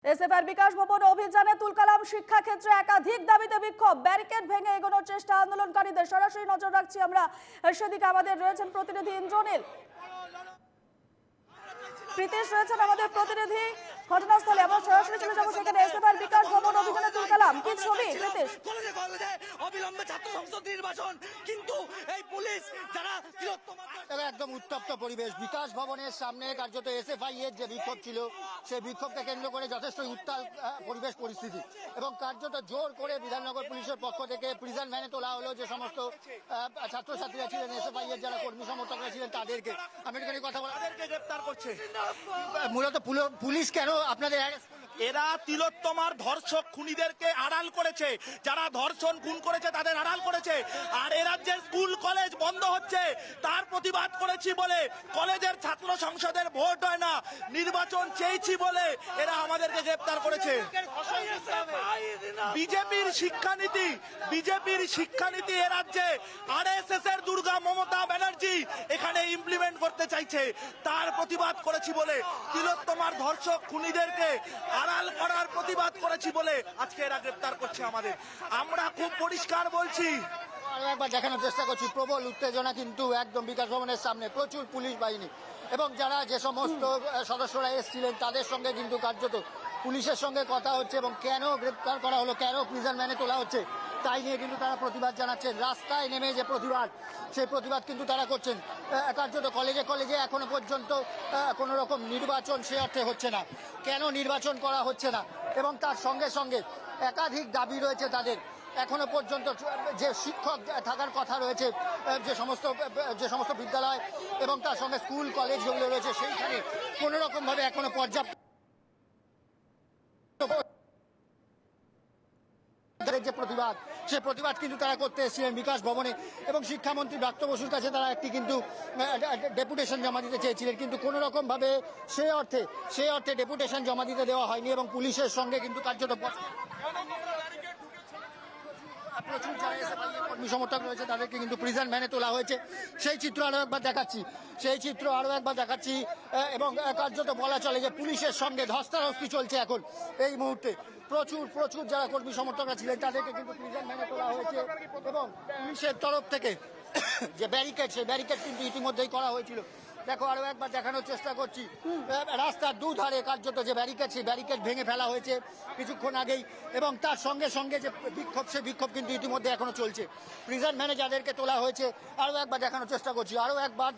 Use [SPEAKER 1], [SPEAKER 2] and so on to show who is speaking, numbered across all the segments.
[SPEAKER 1] এসএফআইয়ের বিকাশ ভবন অভিযানে তুলকালাম শিক্ষাক্ষেত্রে একাধিক দাবিতে বিক্ষোভ, ব্যারিকেড ভেঙে এগোনোর চেষ্টা আন্দোলনকারীদের। সরাসরি নজর রাখছি আমরা সেদিকে, আমাদের রয়েছেন প্রতিনিধি ইন্দ্রনীল। প্রীতেশ রয়েছেন আমাদের প্রতিনিধি ঘটনাস্থলে। আমরা সরাসরি চলে যাবো সেখানে। এসএফআইয়ের বিকাশ ভবন অভিযানে তুলকালাম, কি ছবি প্রীতেশ?
[SPEAKER 2] অবিলম্বে ছাত্র সংসদ নির্বাচন, কিন্তু এই পুলিশ যারা
[SPEAKER 3] একদম উত্তপ্ত পরিবেশ বিকাশ ভবনের সামনে। কার্যত এসএফআই এর যে বিক্ষোভ ছিল সেই বিক্ষোভকে কেন্দ্র করে যথেষ্ট উত্তাল পরিবেশ পরিস্থিতি, এবং কার্যত জোর করে বিধাননগর পুলিশের পক্ষ থেকে প্রিজন ভ্যানে তোলা হলো যে সমস্ত ছাত্রছাত্রীরা ছিলেন, এসএফআই এর যারা কর্মী সমর্থকরা ছিলেন তাদেরকে। আমি এখানে কথা বলা,
[SPEAKER 2] তাদেরকে গ্রেপ্তার করছে
[SPEAKER 3] মূলত পুলিশ কেন আপনাদের?
[SPEAKER 2] এরা তিলোত্তমার ধর্ষক খুনিদেরকে আড়াল করেছে, যারা ধর্ষণ খুন করেছে তাদের আড়াল করেছে। আর এ রাজ্যের স্কুল কলেজ বন্ধ হচ্ছে, তার প্রতিবাদ করেছি বলে, কলেজের ছাত্র সংসদের ভোট হয় না, নির্বাচন চেয়েছি বলে এরা আমাদেরকে গ্রেপ্তার করেছে। বিজেপির শিক্ষানীতি এ রাজ্যে আরএসএস এর দুর্গা মমতা ব্যানার্জি এখানে ইমপ্লিমেন্ট করতে চাইছে, তার প্রতিবাদ করেছি বলে, তিলোত্তমার ধর্ষক খুনিদেরকে আড়াল করার প্রতিবাদ করেছি বলে আজকে এরা গ্রেপ্তার করছে আমাদের। আমরা খুব পরিষ্কার বলছি,
[SPEAKER 3] আরো একবার দেখানোর চেষ্টা করছি, প্রবল উত্তেজনা কিন্তু একদম বিকাশ ভবনের সামনে, প্রচুর পুলিশ বাহিনী এবং যারা যে সমস্ত সদস্যরা এসেছিলেন তাদের সঙ্গে কিন্তু কার্যত পুলিশের সঙ্গে কথা হচ্ছে, এবং কেন গ্রেপ্তার করা হলো, কেন প্রিজন ভ্যানে তোলা হচ্ছে তাই নিয়ে কিন্তু তারা প্রতিবাদ জানাচ্ছেন। রাস্তায় নেমে যে প্রতিবাদ, সেই প্রতিবাদ কিন্তু তারা করছেন। কার্যত কলেজে কলেজে এখনো পর্যন্ত কোনো রকম নির্বাচন সে অর্থে হচ্ছে না। কেন নির্বাচন করা হচ্ছে না, এবং তার সঙ্গে সঙ্গে একাধিক দাবি রয়েছে তাদের। এখনো পর্যন্ত যে শিক্ষক থাকার কথা রয়েছে যে সমস্ত বিদ্যালয় এবং তার সঙ্গে স্কুল কলেজ যেগুলো রয়েছে, সেইখানে কোনো রকমভাবে এখনো পর্যাপ্ত যে প্রতিবাদ, সে প্রতিবাদ কিন্তু তারা করতে এসেছিলেন বিকাশ ভবনে, এবং শিক্ষামন্ত্রী ব্রাত্য বসুর কাছে তারা একটি কিন্তু ডেপুটেশন জমা দিতে চেয়েছিলেন, কিন্তু কোনো রকম ভাবে সে অর্থে ডেপুটেশন জমা দিতে দেওয়া হয়নি, এবং পুলিশের সঙ্গে কিন্তু কার্যত প্রচুর যারা কর্মী সমর্থক রয়েছে তাদেরকে কিন্তু প্রিজন ভ্যানে তোলা হয়েছে। সেই চিত্র আরো একবার দেখাচ্ছি, এবং কার্যত বলা চলে যে পুলিশের সঙ্গে ধস্তাধস্তি চলছে এখন এই মুহূর্তে। প্রচুর যারা কর্মী সমর্থকরা ছিলেন তাদেরকে কিন্তু প্রিজন ভ্যানে তোলা হয়েছে, এবং পুলিশের তরফ থেকে যে ব্যারিকেড, সেই ব্যারিকেড কিন্তু ইতিমধ্যেই করা হয়েছিল। দেখো, আরো একবার দেখানোর চেষ্টা করছি, রাস্তার দুধারে কার্যত যে ব্যারিকেড, সেই ব্যারিকেড ভেঙে ফেলা হয়েছে কিছুক্ষণ আগেই, এবং তার সঙ্গে সঙ্গে যে বিক্ষোভ, সেই বিক্ষোভ কিন্তু ইতিমধ্যে এখনো চলছে। প্রিজন ভ্যানে যাদেরকে তোলা হয়েছে আরো একবার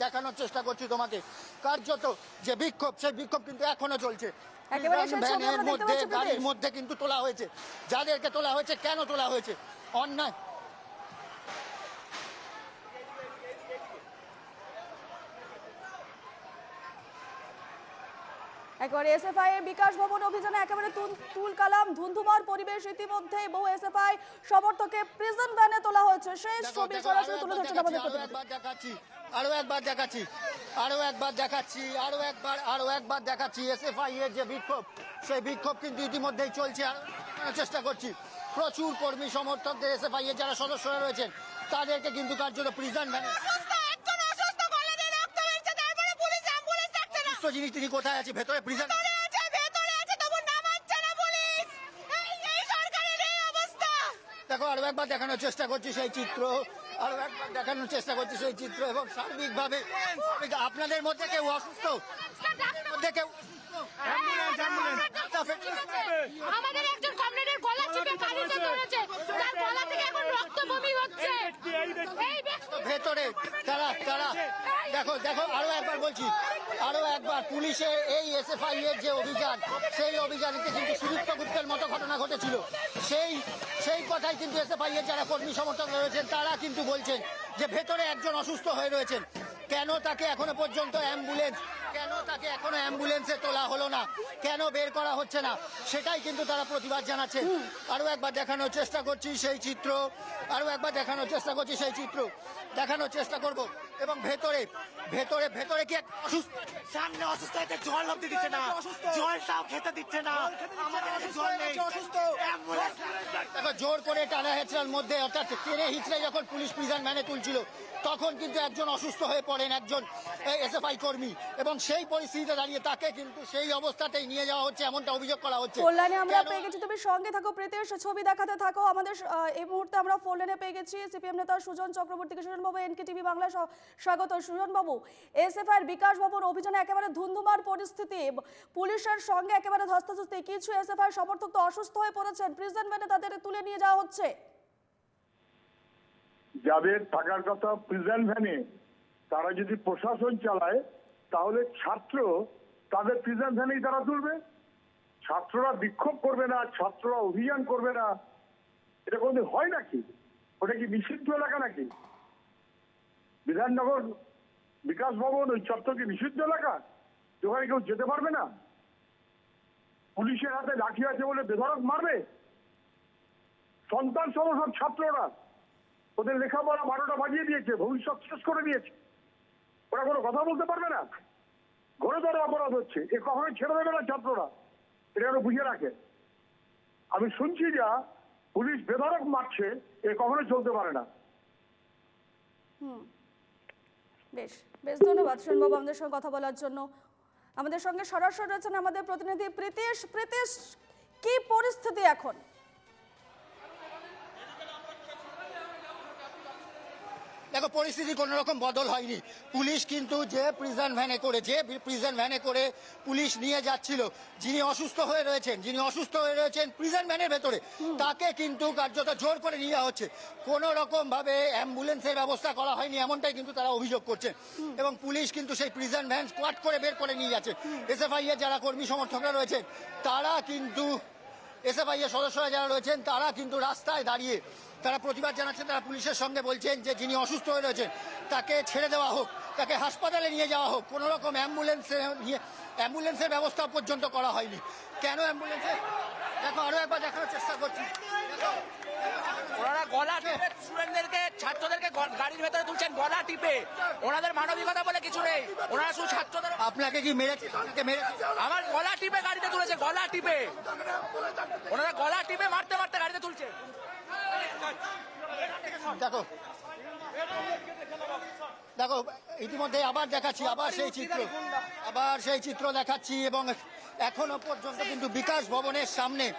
[SPEAKER 3] দেখানোর চেষ্টা করছি তোমাকে, কার্যত যে বিক্ষোভ, সেই বিক্ষোভ কিন্তু এখনো চলছে। গাড়ির মধ্যে কিন্তু তোলা হয়েছে, যাদেরকে তোলা হয়েছে, কেন তোলা হয়েছে, অন্যায়
[SPEAKER 1] একবারে এসএফআই এর বিকাশ ভবন অভিযানে একেবারে তুলকালাম, ধুন্ধুমার পরিবেশ। ইতিমধ্যে বহু এসএফআই সমর্থককে প্রিজন ভ্যানে তোলা হয়েছে, সেই ছবি সরাসরি তুলে ধরছেন আমাদের প্রতিনিধি।
[SPEAKER 3] আরো একবার দেখাচ্ছি এসএফআই এর যে বিক্ষোভ, সেই বিক্ষোভ কিন্তু ইতিমধ্যেই চলছে। চেষ্টা করছি, প্রচুর কর্মী সমর্থকদের, এসএফআই এর যারা সদস্যরা রয়েছেন তাদেরকে কিন্তু কার্যত প্রিজন ভ্যানে। জিনিস তিনি কোথায় আছে? ভেতরে প্রিজন। দেখো, আরো একবার দেখানোর চেষ্টা করছি সেই চিত্র, এবং সার্বিকভাবে আপনাদের মধ্যে কেউ অসুস্থ,
[SPEAKER 4] আমাদের একজন কমরেডের গলা চিপে গাড়িতে ধরেছে, তার গলা থেকে এখন রক্ত বমি হচ্ছে।
[SPEAKER 3] ভেতরে তারা দেখো আরো একবার বলছি, পুলিশের এই এসএফআই এর যে অভিযান, সেই অভিযানে কিন্তু সুদীপ্ত গুপ্তের মতো ঘটনা ঘটেছিল। সেই কথাই কিন্তু এসএফআই এর যারা কর্মী সমর্থক রয়েছেন তারা কিন্তু বলছেন যে ভেতরে একজন অসুস্থ হয়ে রয়েছেন, কেন তাকে এখনো পর্যন্ত অ্যাম্বুলেন্সে তোলা হলো না, কেন বের করা হচ্ছে না, সেটাই কিন্তু তারা প্রতিবাদ জানাচ্ছেন। আরো একবার দেখানোর চেষ্টা করছি সেই চিত্র, দেখানোর চেষ্টা করব, এবং ভেতরে কি
[SPEAKER 2] সামনে অসুস্থ হয়েছে, জল অব্দি দিচ্ছে না, জলটাও খেতে দিচ্ছে না, আমাদের জল নেই।
[SPEAKER 3] দেখো, জোর করে টানা হেঁচড়ার মধ্যে, অর্থাৎ টেনে হিচড়ে যখন পুলিশ প্রিজন ভ্যানে তুলছিল, তখন কিন্তু একজন অসুস্থ হয়ে পড়ে। করেন একজন এসএফআই কর্মী, এবং সেই পরিস্থিতিতে দাঁড়িয়ে তাকে কিন্তু সেই অবস্থাতেই নিয়ে যাওয়া হচ্ছে এমনটা অভিযোগ করা হচ্ছে।
[SPEAKER 1] কল্যাণে আমরা
[SPEAKER 3] কেন-
[SPEAKER 1] পেয়ে গেছি, তুমি সঙ্গে থাকো প্রীতেশ, ছবি দেখাতে থাকো আমাদের। এই মুহূর্তে আমরা ফোন লাইনে পেয়ে গেছি সিপিএম নেতা সুজন চক্রবর্তীকে। সুজন বাবু, এনকেটিভি বাংলা স্বাগত। সুজন বাবু, এসএফআই এর বিকাশ ভবন অভিযানে একেবারে ধুন্ধুমার পরিস্থিতি, পুলিশের সঙ্গে একেবারে ধস্তাধস্তি, কিছু এসএফআই সমর্থক তো অসুস্থ হয়ে পড়েছেন, প্রিজন ভ্যানে তাদের তুলে নিয়ে যাওয়া হচ্ছে।
[SPEAKER 5] যাদের থাকার কথা প্রিজন ভ্যানে, তারা যদি প্রশাসন চালায় তাহলে ছাত্র তাদের প্রিজন ভ্যানেই তারা তুলবে। ছাত্ররা বিক্ষোভ করবে না, ছাত্ররা অভিযান করবে না, এটা কোনদিন হয় নাকি? ওটা কি নিষিদ্ধ এলাকা নাকি? বিধাননগর বিকাশ ভবন ওই চত্বর কি নিষিদ্ধ এলাকা? ওখানে কেউ যেতে পারবে না? পুলিশের হাতে লাঠি আছে বলে বেধড়ক মারবে? সন্তান সহ সব ছাত্ররা, ওদের লেখাপড়া 12টা বাজিয়ে দিয়েছে, ভবিষ্যৎ শেষ করে দিয়েছে, ওরা কোনো কথা বলতে পারবে না? ঘরে ধরে অপরাধ হচ্ছে, এ কখনোই ছেড়ে দেবে না ছাত্ররা, এটা আরো বুঝে রাখে। আমি শুনছি যা পুলিশ বেধড়ক মারছে, এ কখনোই চলতে পারে না।
[SPEAKER 1] বেশ বেশ, ধন্যবাদ সুজনবাবু আমাদের সঙ্গে কথা বলার জন্য। আমাদের সঙ্গে সরাসরি রয়েছেন আমাদের প্রতিনিধি প্রীতেশ। প্রীতেশ, কি পরিস্থিতি এখন?
[SPEAKER 3] দেখো, পরিস্থিতি কোনো রকম বদল হয়নি। পুলিশ কিন্তু যে প্রিজন ভ্যানে করে পুলিশ নিয়ে যাচ্ছিল, যিনি অসুস্থ হয়ে রয়েছেন প্রিজন ভ্যানের ভেতরে, তাকে কিন্তু কার্যত জোর করে নিয়ে যাওয়া হচ্ছে। কোনো রকম ভাবে অ্যাম্বুলেন্সের ব্যবস্থা করা হয়নি, এমনটাই কিন্তু তারা অভিযোগ করছেন। এবং পুলিশ কিন্তু সেই প্রিজন ভ্যান স্কোয়াড করে বের করে নিয়ে যাচ্ছে। এসএফআই এর যারা কর্মী সমর্থকরা রয়েছেন, তারা কিন্তু এসএফআই এর সদস্যরা যারা রয়েছেন, তারা কিন্তু রাস্তায় দাঁড়িয়ে তারা প্রতিবাদ জানাচ্ছেন। তারা পুলিশের সঙ্গে বলছেন যে যিনি অসুস্থ হয়ে রয়েছেন তাকে ছেড়ে দেওয়া হোক, তাকে হাসপাতালে নিয়ে যাওয়া হোক। কোনো রকম অ্যাম্বুলেন্সের ব্যবস্থা পর্যন্ত করা হয়নি। কেন অ্যাম্বুলেন্সের? দেখো, আরো একবার দেখানোর চেষ্টা করছি।
[SPEAKER 6] ওনারা গলা টিপে স্টুডেন্টদেরকে, ছাত্রদেরকে গাড়ির ভেতরে তুলছেন গলা টিপে। ওনাদের মানবিকতা বলে কিছু নেই, ওনারা শুধু ছাত্রদের।
[SPEAKER 3] আপনাকে কি মেরেছে?
[SPEAKER 6] আমার গলা টিপে গাড়িতে তুলেছে, গলা টিপে। ওনারা গলা টিপে মারতে মারতে গাড়িতে তুলছে।
[SPEAKER 3] দেখো ইতিমধ্যে আবার দেখাচ্ছি, আবার সেই চিত্র দেখাচ্ছি। এবং এখনো পর্যন্ত কিন্তু বিকাশ ভবনের সামনে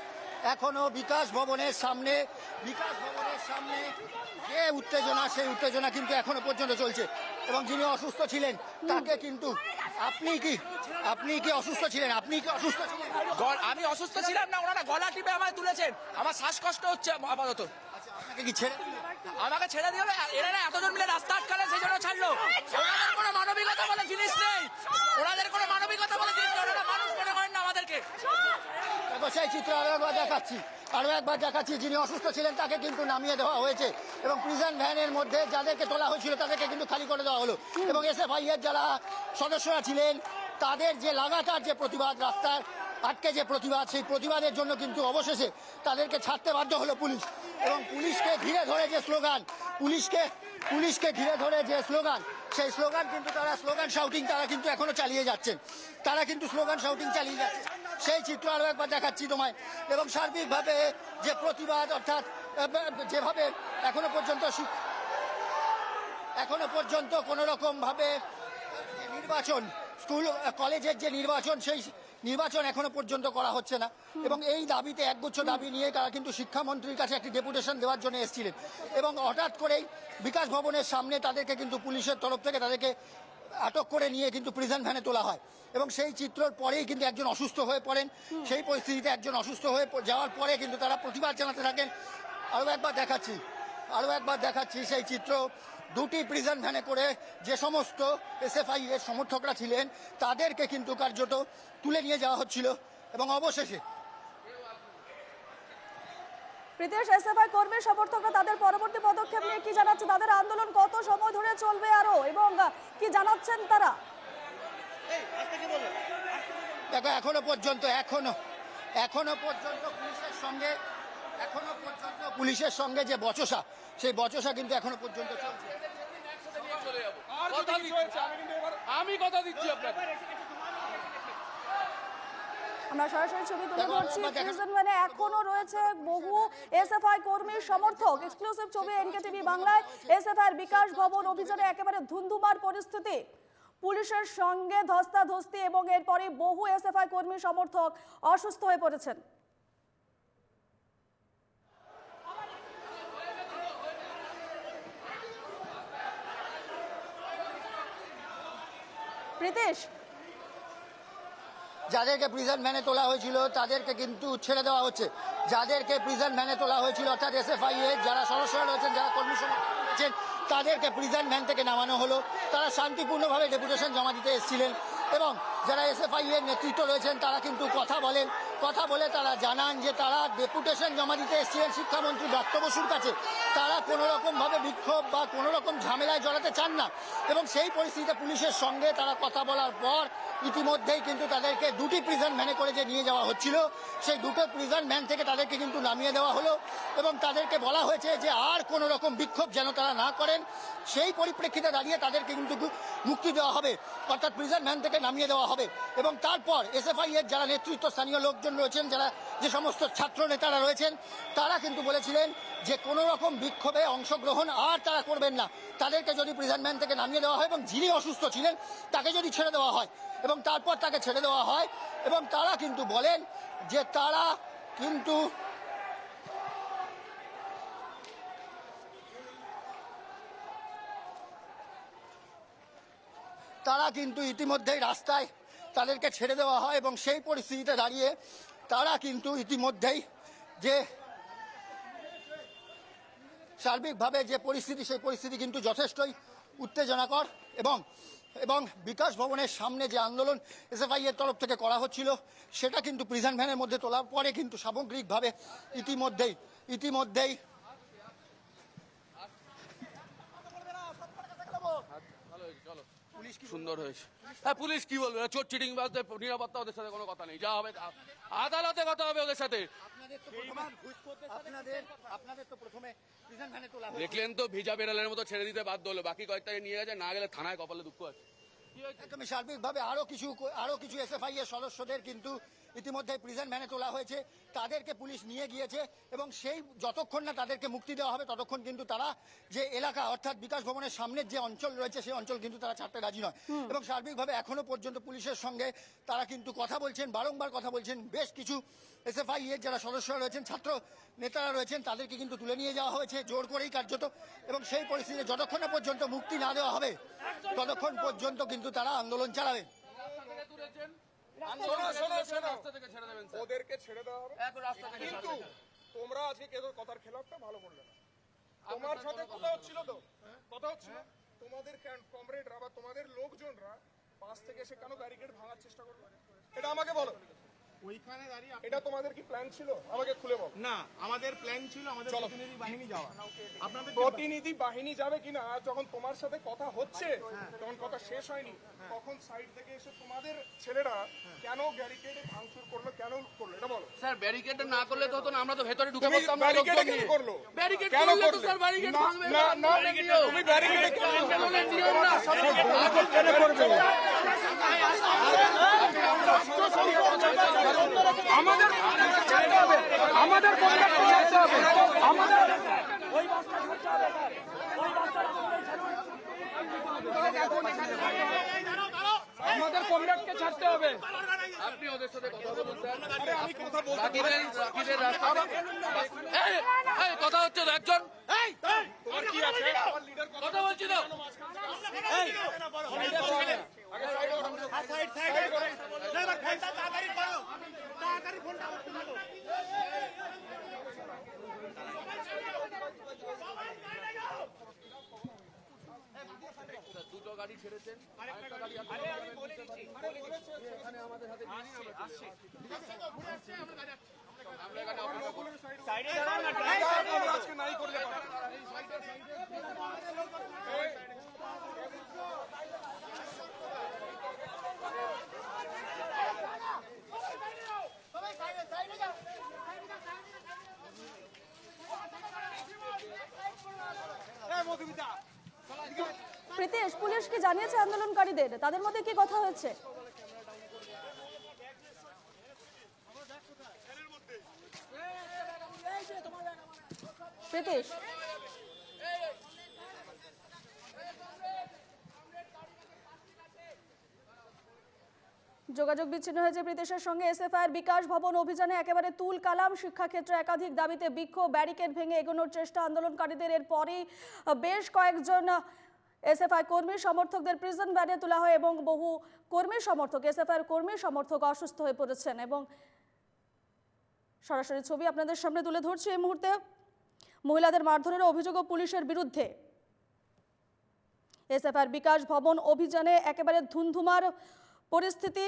[SPEAKER 3] যে উত্তেজনা, সেই উত্তেজনা কিন্তু এখনো পর্যন্ত চলছে। এবং যিনি অসুস্থ ছিলেন তাকে কিন্তু, আপনি কি অসুস্থ ছিলেন?
[SPEAKER 6] আমি অসুস্থ ছিলাম না, ওনারা গলা টিপে আমায় তুলেছেন। আমার শ্বাসকষ্ট হচ্ছে আপাতত।
[SPEAKER 3] আপনাকে কি ছেড়ে?
[SPEAKER 6] আমাকে ছেড়ে দিয়ে এরা এতজন মিলে রাস্তা আটকালেন, সেই জন্য ছাড়লো। ওনাদের কোনো মানবিকতা বলে জিনিস নেই, ওনারা মানুষ মনে করেন না আমাদেরকে।
[SPEAKER 3] সেই চিত্র আরো একবার দেখাচ্ছি। যিনি অসুস্থ ছিলেন তাকে কিন্তু নামিয়ে দেওয়া হয়েছে এবং প্রিজন ভ্যানের মধ্যে যাদেরকে তোলা হয়েছিল তাদেরকে কিন্তু খালি করে দেওয়া হলো। এবং এসএফআই এর যারা সদস্যরা ছিলেন, তাদের যে লাগাতার যে প্রতিবাদ, রাস্তার আটকে যে প্রতিবাদ, সেই প্রতিবাদের জন্য কিন্তু অবশেষে তাদেরকে ছাড়তে বাধ্য হলো পুলিশ। এবং পুলিশকে ঘিরে ধরে যে স্লোগান, সেই স্লোগান কিন্তু স্লোগান শাউটিং এখনো চালিয়ে যাচ্ছেন। সেই চিত্র আরো একবার দেখাচ্ছি তোমায়। এবং সার্বিকভাবে যে প্রতিবাদ, অর্থাৎ যেভাবে এখনো পর্যন্ত কোন রকম ভাবে নির্বাচন, স্কুল কলেজের যে নির্বাচন, সেই নির্বাচন এখনো পর্যন্ত করা হচ্ছে না। এবং এই দাবিতে একগুচ্ছ দাবি নিয়ে তারা কিন্তু শিক্ষামন্ত্রীর কাছে একটি ডেপুটেশন দেওয়ার জন্য এসেছিলেন। এবং হঠাৎ করেই বিকাশ ভবনের সামনে তাদেরকে কিন্তু পুলিশের তরফ থেকে তাদেরকে আটক করে নিয়ে কিন্তু প্রিজন ভ্যানে তোলা হয়। এবং সেই চিত্রর পরেই কিন্তু একজন অসুস্থ হয়ে পড়েন। সেই পরিস্থিতিতে একজন অসুস্থ হয়ে যাওয়ার পরে কিন্তু তারা প্রতিবাদ জানাতে থাকেন। আরো একবার দেখাচ্ছি সেই চিত্র। দুটি প্রিজন ভ্যানে করে যে সমস্ত এসএফআই এর সমর্থকরা ছিলেন তাদেরকে কিন্তু কার্যত তুলে নিয়ে যাওয়া হচ্ছিল। এবং অবশেষে
[SPEAKER 1] প্রীতেশ, এসএফআই কর্মী সমর্থকরা তাদের পরবর্তী পদক্ষেপ নিয়ে কি জানাচ্ছে? তাদের আন্দোলন কত সময় ধরে চলবে আরো, এবং কি জানাচ্ছেন তারা?
[SPEAKER 3] দেখো, এখনো পর্যন্ত পুলিশের সঙ্গে যে বচসা, সেই বচসা কিন্তু এখনো পর্যন্ত চলছে।
[SPEAKER 6] আমি কথা দিচ্ছি আপনাকে।
[SPEAKER 1] আমরা সরাসরি ছবি তুলে
[SPEAKER 3] দেখো,
[SPEAKER 1] ধরছি।
[SPEAKER 3] দেখো।
[SPEAKER 1] প্রিজন ভ্যানে এখনো রয়েছে বহু এসএফআই কর্মীর সমর্থক। এক্সক্লুসিভ ছবি এনকেটিভি বাংলায়। এসএফআই বিকাশ ভবন অভিযানে একেবারে ধুন্ধুমার পরিস্থিতি, পুলিশের সঙ্গে ধস্তাধস্তি এবং এরপরে বহু এসএফআই কর্মী সমর্থক অসুস্থ হয়ে পড়েছেন। প্রীতেশ,
[SPEAKER 3] যাদেরকে প্রিজন ভ্যানে তোলা হয়েছিল তাদেরকে কিন্তু ছেড়ে দেওয়া হচ্ছে। যাদেরকে প্রিজন ভ্যানে তোলা হয়েছিল অর্থাৎ এসএফআই এর যারা সদস্যরা রয়েছেন, যারা কর্মী সমর্থক রয়েছেন, তাদেরকে প্রিজন ভ্যান থেকে নামানো হলো। তারা শান্তিপূর্ণভাবে ডেপুটেশন জমা দিতে এসেছিলেন এবং যারা এসএফআই এর নেতৃত্ব রয়েছেন তারা কিন্তু কথা বলে তারা জানান যে তারা ডেপুটেশন জমা দিতে এসেছিলেন শিক্ষামন্ত্রী ব্রাত্য বসুর কাছে। তারা কোনো রকমভাবে বিক্ষোভ বা কোনো রকম ঝামেলায় জড়াতে চান না এবং সেই পরিস্থিতিতে পুলিশের সঙ্গে তারা কথা বলার পর ইতিমধ্যেই কিন্তু তাদেরকে দুটি প্রিজন ভ্যানে করে যে নিয়ে যাওয়া হচ্ছিল, সেই দুটো প্রিজন ভ্যান থেকে তাদেরকে কিন্তু নামিয়ে দেওয়া হলো এবং তাদেরকে বলা হয়েছে যে আর কোনো রকম বিক্ষোভ যেন তারা না করেন। সেই পরিপ্রেক্ষিতে দাঁড়িয়ে তাদেরকে কিন্তু মুক্তি দেওয়া হবে, অর্থাৎ প্রিজন ভ্যান থেকে নামিয়ে দেওয়া হবে। এবং তারপর এসএফআই এর যারা নেতৃত্ব স্থানীয় লোকজন রয়েছেন, যারা যে সমস্ত ছাত্র নেতারা রয়েছেন, তারা কিন্তু বলেছিলেন যে কোনো রকম বিক্ষোভে অংশগ্রহণ আর তারা করবেন না। তাদেরকে যদি প্রিজন ভ্যান থেকে নামিয়ে দেওয়া হয় এবং যিনি অসুস্থ ছিলেন তাকে যদি ছেড়ে দেওয়া হয় এবং তারপর তাকে ছেড়ে দেওয়া হয় এবং তারা কিন্তু বলেন যে তারা কিন্তু ইতিমধ্যেই রাস্তায় তাদেরকে ছেড়ে দেওয়া হয় এবং সেই পরিস্থিতিতে দাঁড়িয়ে তারা কিন্তু ইতিমধ্যেই যে সার্বিকভাবে যে পরিস্থিতি, সেই পরিস্থিতি কিন্তু যথেষ্টই উত্তেজনাকর এবং বিকাশ ভবনের সামনে যে আন্দোলন এসএফআই এর তরফ থেকে করা হচ্ছিল সেটা কিন্তু প্রিজন ভ্যানের মধ্যে তোলার পরে কিন্তু সামগ্রিকভাবে ইতিমধ্যেই
[SPEAKER 7] সুন্দর হয়েছে। হ্যাঁ, পুলিশ কি বলবে? চোর চিটিং বাজদের নিরাপত্তা, ওদের সাথে কোনো কথা নেই। যা হবে আদালতে কথা হবে ওদের সাথে।
[SPEAKER 3] আপনাদের তো প্রথমে প্রিজন ভ্যানে তোলা হয়,
[SPEAKER 7] দেখলেন তো, ভিজা বেড়ালের মতো ছেড়ে দিতে বাধ্য হলো। বাকি কয়েকটাকে নিয়ে গেছে, না গেলে থানায় কপালে দুঃখ আছে।
[SPEAKER 3] একদমই সার্বিকভাবে আরো কিছু এসএফআই এর সদস্যদের কিন্তু ইতিমধ্যে প্রিজন ভ্যানে তোলা হয়েছে। তাদেরকে পুলিশ নিয়ে গিয়েছে এবং সেই যতক্ষণ না তাদেরকে মুক্তি দেওয়া হবে ততক্ষণ কিন্তু তারা যে এলাকা অর্থাৎ বিকাশ ভবনের সামনের যে অঞ্চল রয়েছে সেই অঞ্চল কিন্তু তারা ছাড়তে রাজি নয় এবং সার্বিকভাবে এখনো পর্যন্ত পুলিশের সঙ্গে তারা কিন্তু কথা বলছেন, বারংবার কথা বলছেন। বেশ কিছু এসএফআই এর যারা সদস্যরা রয়েছেন, ছাত্র নেতারা রয়েছেন, তাদেরকে কিন্তু তুলে নিয়ে যাওয়া হয়েছে জোর করেই কার্যত এবং সেই পরিস্থিতিতে যতক্ষণ না পর্যন্ত মুক্তি না দেওয়া হবে ততক্ষণ পর্যন্ত কিন্তু তারা আন্দোলন চালাবেন।
[SPEAKER 8] ওদেরকে ছেড়ে দেওয়া হবে, কিন্তু তোমরা আজকে কেউ কথার খেলাফটা ভালো করলে না। তোমার সাথে কথা হচ্ছিল তো, কথা হচ্ছিল, তোমাদের কমরেডরা বা তোমাদের লোকজনরা পাশ থেকে এসে কেন ব্যারিকেড ভাঙার চেষ্টা করবে? এটা আমাকে বলো। ওইখানে দাঁড়িয়ে এটা তোমাদের কি প্ল্যান ছিল? আমাকে খুলে বলো।
[SPEAKER 9] না, আমাদের প্ল্যান ছিল আমাদের প্রতিনিধি বাহিনী যাওয়া।
[SPEAKER 8] আপনাদের প্রতিনিধি বাহিনী যাবে কিনা যখন তোমার সাথে কথা হচ্ছে, তখন কথা শেষ হয়নি, তখন সাইড থেকে এসে তোমাদের ছেলেরা কেন ব্যারিকেড ভাঙচুর করলো, কেন করলো এটা বলো।
[SPEAKER 7] স্যার, ব্যারিকেড না করলে তো হতো না, আমরা তো ভেতরে ঢুকে
[SPEAKER 8] তুমি
[SPEAKER 7] পড়তাম না।
[SPEAKER 8] ব্যারিকেড কেন করলো?
[SPEAKER 7] ব্যারিকেড
[SPEAKER 8] কেন
[SPEAKER 7] করলে তো
[SPEAKER 8] করলে?
[SPEAKER 7] স্যার ব্যারিকেড ভাঙবে
[SPEAKER 8] না, না, তুমি ব্যারিকেড কেন
[SPEAKER 7] নিয়ম না।
[SPEAKER 8] কেন করবে? আমাদের আমাদের আমাদের কমরেডকে ছাড়তে হবে।
[SPEAKER 7] আপনি ওদের সাথে কথা বলুন স্যার।
[SPEAKER 8] আমি কথা বলতে
[SPEAKER 7] বাকিদের রাস্তা কথা হচ্ছে তো একজন।
[SPEAKER 8] তোমার কি আছে?
[SPEAKER 7] কথা বলছি তো। দুটো গাড়ি ছেড়েছেন, আরেকটা গাড়ি এখানে আমাদের হাতে আসছে। আমরা এখানে
[SPEAKER 8] আজকে নাই করলে
[SPEAKER 1] প্রীতেশ, পুলিশ কি জানিয়েছে আন্দোলনকারীদের? তাদের মধ্যে কি কথা হয়েছে? প্রীতিশ, যোগাযোগ বিচ্ছিন্ন হয়েছে প্রীতিশের সঙ্গে। এসএফআই বিকাশ ভবন অভিযানে একেবারে তুল কালাম, শিক্ষাক্ষেত্রে একাধিক দাবিতে বিক্ষোভ, ব্যারিকেড ভেঙে এগোনোর চেষ্টা আন্দোলনকারীদের। এরপরই বেশ কয়েকজন এসএফআই কর্মী সমর্থকদের প্রিজন ভ্যানে তোলা হয় এবং বহু কর্মী সমর্থক, এসএফআই কর্মী সমর্থক অসুস্থ হয়ে পড়েছেন। এবং সরাসরি ছবি আপনাদের সামনে তুলে ধরছি এই মুহূর্তে। মহিলাদের মারধরের অভিযোগও পুলিশের বিরুদ্ধে। এসএফআই বিকাশ ভবন অভিযানে একেবারে ধুন্ধুমার পরিস্থিতি।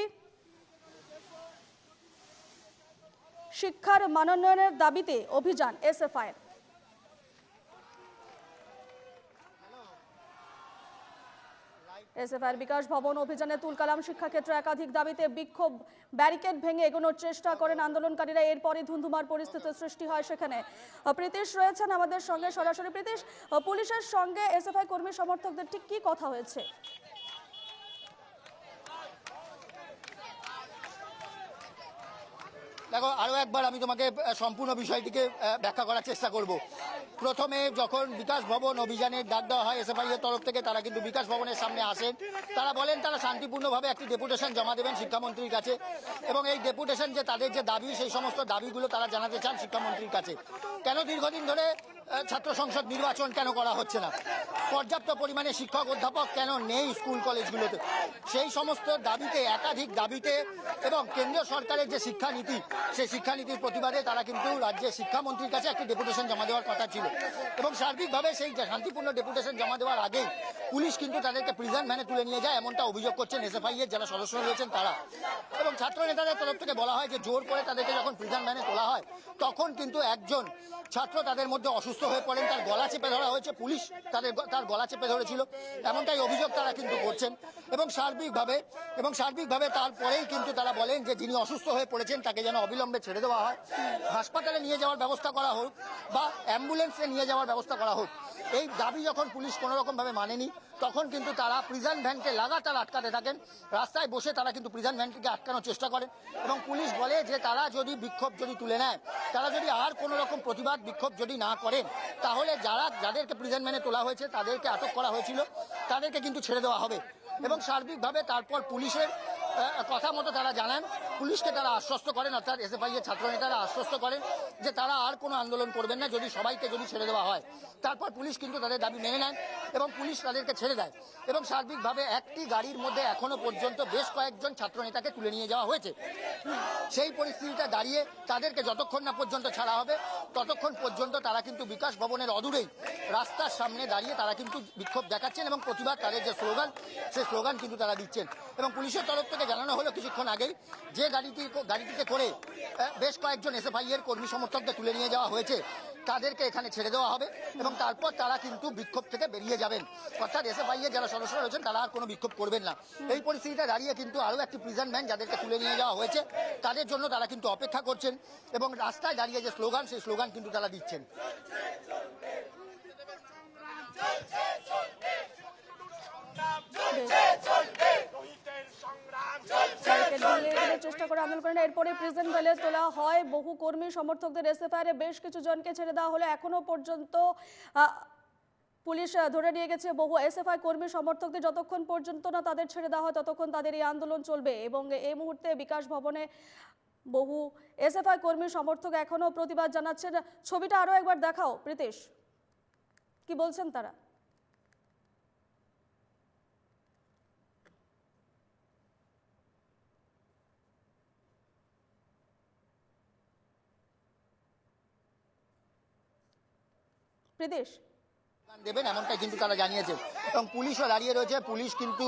[SPEAKER 1] শিক্ষার মানোন্নয়নের দাবিতে অভিযান এসএফআই। এসএফআই বিকাশ ভবন অভিযানে তুলকালাম, শিক্ষাক্ষেত্রে একাধিক দাবিতে বিক্ষোভ, ব্যারিকেড ভেঙে এগোনোর চেষ্টা করেন আন্দোলনকারীরা। এরপরই ধুন্ধুমার পরিস্থিতির সৃষ্টি হয় সেখানে। প্রীতিশ রয়েছেন আমাদের সঙ্গে সরাসরি। প্রীতিশ, পুলিশের সঙ্গে এসএফআই কর্মী সমর্থকদের ঠিক কি কথা হয়েছে?
[SPEAKER 3] দেখো, আরও একবার আমি তোমাকে সম্পূর্ণ বিষয়টিকে ব্যাখ্যা করার চেষ্টা করব। প্রথমে যখন বিকাশ ভবন অভিযানের ডাক দেওয়া হয় এসএফআই এর তরফ থেকে, তারা কিন্তু বিকাশ ভবনের সামনে আসেন। তারা বলেন তারা শান্তিপূর্ণভাবে একটি ডেপুটেশন জমা দেবেন শিক্ষামন্ত্রীর কাছে, এবং এই ডেপুটেশন যে তাদের যে দাবি, সেই সমস্ত দাবিগুলো তারা জানাতে চান শিক্ষামন্ত্রীর কাছে। কেন দীর্ঘদিন ধরে ছাত্র সংসদ নির্বাচন কেন করা হচ্ছে না, পর্যাপ্ত পরিমাণে শিক্ষক অধ্যাপক কেন নেই স্কুল কলেজগুলোতে, সেই সমস্ত দাবিতে, একাধিক দাবিতে, এবং কেন্দ্রীয় সরকারের যে শিক্ষানীতি, সেই শিক্ষানীতির প্রতিবাদে তারা কিন্তু রাজ্যের শিক্ষামন্ত্রীর কাছে একটি ডেপুটেশন জমা দেওয়ার কথা ছিল। এবং সার্বিকভাবে সেই শান্তিপূর্ণ ডেপুটেশন জমা দেওয়ার আগেই পুলিশ কিন্তু তাদেরকে প্রিজন ভ্যানে তুলে নিয়ে যায়, এমনটা অভিযোগ করছেন এসএফআই এর যারা সদস্য রয়েছেন তারা। এবং ছাত্র নেতাদের তরফ থেকে বলা হয় যে জোর করে তাদেরকে যখন প্রিজন ভ্যানে তোলা হয়, তখন কিন্তু একজন ছাত্র তাদের মধ্যে অসুস্থ হয়ে পড়েন, তার গলা চেপে ধরা হয়েছে, পুলিশ তার গলা চেপে ধরেছিল, এমনটাই অভিযোগ তারা কিন্তু করছেন। এবং সার্বিকভাবে তারপরেই কিন্তু তারা বলেন যে যিনি অসুস্থ হয়ে পড়েছেন তাকে যেন অবিলম্বে ছেড়ে দেওয়া হয়, হাসপাতালে নিয়ে যাওয়ার ব্যবস্থা করা হোক বা অ্যাম্বুলেন্সে নিয়ে যাওয়ার ব্যবস্থা করা হোক। এই দাবি যখন পুলিশ কোনো রকমভাবে মানেনি, তখন কিন্তু তারা প্রিজন ভ্যানকে লাগাতার আটকাতে থাকেন। রাস্তায় বসে তারা কিন্তু প্রিজন ভ্যানটিকে আটকানোর চেষ্টা করেন, এবং পুলিশ বলে যে তারা যদি বিক্ষোভ তুলে নেয়, তারা যদি আর কোনো রকম প্রতিবাদ বিক্ষোভ না করেন, তাহলে যাদেরকে প্রিজন ভ্যানে তোলা হয়েছে, তাদেরকে আটক করা হয়েছিল, তাদেরকে কিন্তু ছেড়ে দেওয়া হবে। এবং সার্বিকভাবে তারপর পুলিশের কথা মতো তারা জানান, পুলিশকে তারা আশ্বস্ত করেন, অর্থাৎ এসএফআই এর ছাত্র নেতারা আশ্বস্ত করেন যে তারা আর কোনো আন্দোলন করবেন না যদি সবাইকে ছেড়ে দেওয়া হয়। তারপর পুলিশ কিন্তু তাদের দাবি মেনে নেন এবং পুলিশ তাদেরকে ছেড়ে দেয়। এবং সার্বিকভাবে একটি গাড়ির মধ্যে এখনো পর্যন্ত বেশ কয়েকজন ছাত্র নেতাকে তুলে নিয়ে যাওয়া হয়েছে। সেই পরিস্থিতিটা দাঁড়িয়ে তাদেরকে যতক্ষণ না পর্যন্ত ছাড়া হবে, ততক্ষণ পর্যন্ত তারা কিন্তু বিকাশ ভবনের অদূরেই রাস্তার সামনে দাঁড়িয়ে তারা কিন্তু বিক্ষোভ দেখাচ্ছেন এবং প্রতিবাদ, তাদের যে স্লোগান, সেই স্লোগান কিন্তু তারা দিচ্ছেন। এবং পুলিশের তরফ থেকে জানানো হলো কিছুক্ষণ আগেই যে গাড়িটিতে করে বেশ কয়েকজন এসএফআই এর কর্মী সমর্থকদের তুলে নিয়ে যাওয়া হয়েছে, তাদেরকে এখানে ছেড়ে দেওয়া হবে এবং তারপর তারা কিন্তু বিক্ষোভ থেকে বেরিয়ে যাবেন। অর্থাৎ এসএফআই এর যারা সদস্য রয়েছেন তারা আর কোনো বিক্ষোভ করবেন না। এই পরিস্থিতিতে দাঁড়িয়ে কিন্তু আরও একটি প্রিজন ভ্যান যাদেরকে তুলে নিয়ে যাওয়া হয়েছে, তাদের জন্য তারা কিন্তু অপেক্ষা করছেন এবং রাস্তায় দাঁড়িয়ে যে স্লোগান, সেই স্লোগান কিন্তু তারা দিচ্ছেন।
[SPEAKER 1] চেষ্টা করে আন্দোলন করেন, এরপরে প্রিজন ভ্যানে তোলা হয় বহু কর্মী সমর্থকদের। এসএফআই বেশ কিছু জনকে ছেড়ে দেওয়া হলো। এখনো পর্যন্ত পুলিশ ধরে নিয়ে গেছে বহু এসএফআই কর্মী সমর্থকদের। যতক্ষণ পর্যন্ত না তাদের ছেড়ে দেওয়া হয়, ততক্ষণ তাদের এই আন্দোলন চলবে। এবং এই মুহূর্তে বিকাশ ভবনে বহু এসএফআই কর্মী সমর্থক এখনো প্রতিবাদ জানাচ্ছেন। ছবিটা আরো একবার দেখাও প্রীতিশ, কি বলছেন তারা? প্রীতিশ,
[SPEAKER 3] দেবেন এমনটাই কিন্তু তারা জানিয়েছে এবং পুলিশও দাঁড়িয়ে রয়েছে। পুলিশ কিন্তু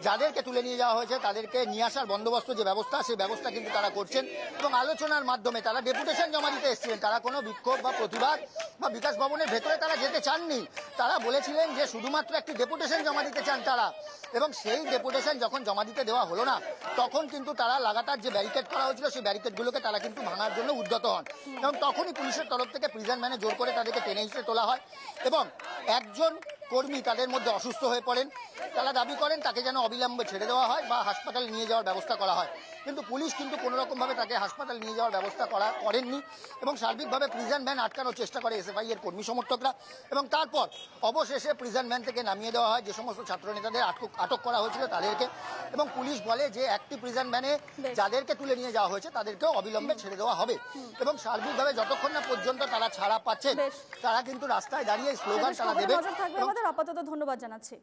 [SPEAKER 3] যাদেরকে তুলে নিয়ে যাওয়া হয়েছে তাদেরকে নিয়ে আসার বন্দোবস্ত যে ব্যবস্থা, সেই ব্যবস্থা কিন্তু তারা করছেন। এবং আলোচনার মাধ্যমে তারা ডেপুটেশন জমা দিতে এসেছিলেন, তারা কোনো বিক্ষোভ বা প্রতিবাদ বা বিকাশ ভবনের ভেতরে তারা যেতে চাননি। তারা বলেছিলেন যে শুধুমাত্র একটি ডেপুটেশন জমা দিতে চান তারা। এবং সেই ডেপুটেশন যখন জমা দিতে দেওয়া হলো না, তখন কিন্তু তারা লাগাতার যে ব্যারিকেড করা হয়েছিল, সেই ব্যারিকেডগুলোকে তারা কিন্তু ভাঙার জন্য উদ্যত হন। এবং তখনই পুলিশের তরফ থেকে প্রিজন ভ্যানে জোর করে তাদেরকে টেনে হিসেবে তোলা হয় এবং একজন কর্মী তাদের মধ্যে অসুস্থ হয়ে পড়েন। তারা দাবি করেন তাকে যেন অবিলম্বে ছেড়ে দেওয়া হয় বা হাসপাতালে নিয়ে যাওয়ার ব্যবস্থা করা হয়, কিন্তু পুলিশ কিন্তু কোনো রকমভাবে তাকে হাসপাতালে নিয়ে যাওয়ার ব্যবস্থা করেননি এবং সার্বিকভাবে প্রিজন ভ্যান আটকানোর চেষ্টা করে এসএফআই এর কর্মী সমর্থকরা এবং তারপর অবশেষে প্রিজন ভ্যান থেকে নামিয়ে দেওয়া হয় যে সমস্ত ছাত্রনেতাদের আটক করা হয়েছিল তাদেরকে। এবং পুলিশ বলে যে একটি প্রিজন ভ্যানে যাদেরকে তুলে নিয়ে যাওয়া হয়েছে তাদেরকেও অবিলম্বে ছেড়ে দেওয়া হবে এবং সার্বিকভাবে যতক্ষণ না পর্যন্ত তারা ছাড়া পাচ্ছেন তারা কিন্তু রাস্তায় দাঁড়িয়ে স্লোগান তারা
[SPEAKER 1] খবরে
[SPEAKER 3] দেবে।
[SPEAKER 1] নজর থাকবে আমাদের। আপাতত ধন্যবাদ জানাচ্ছি।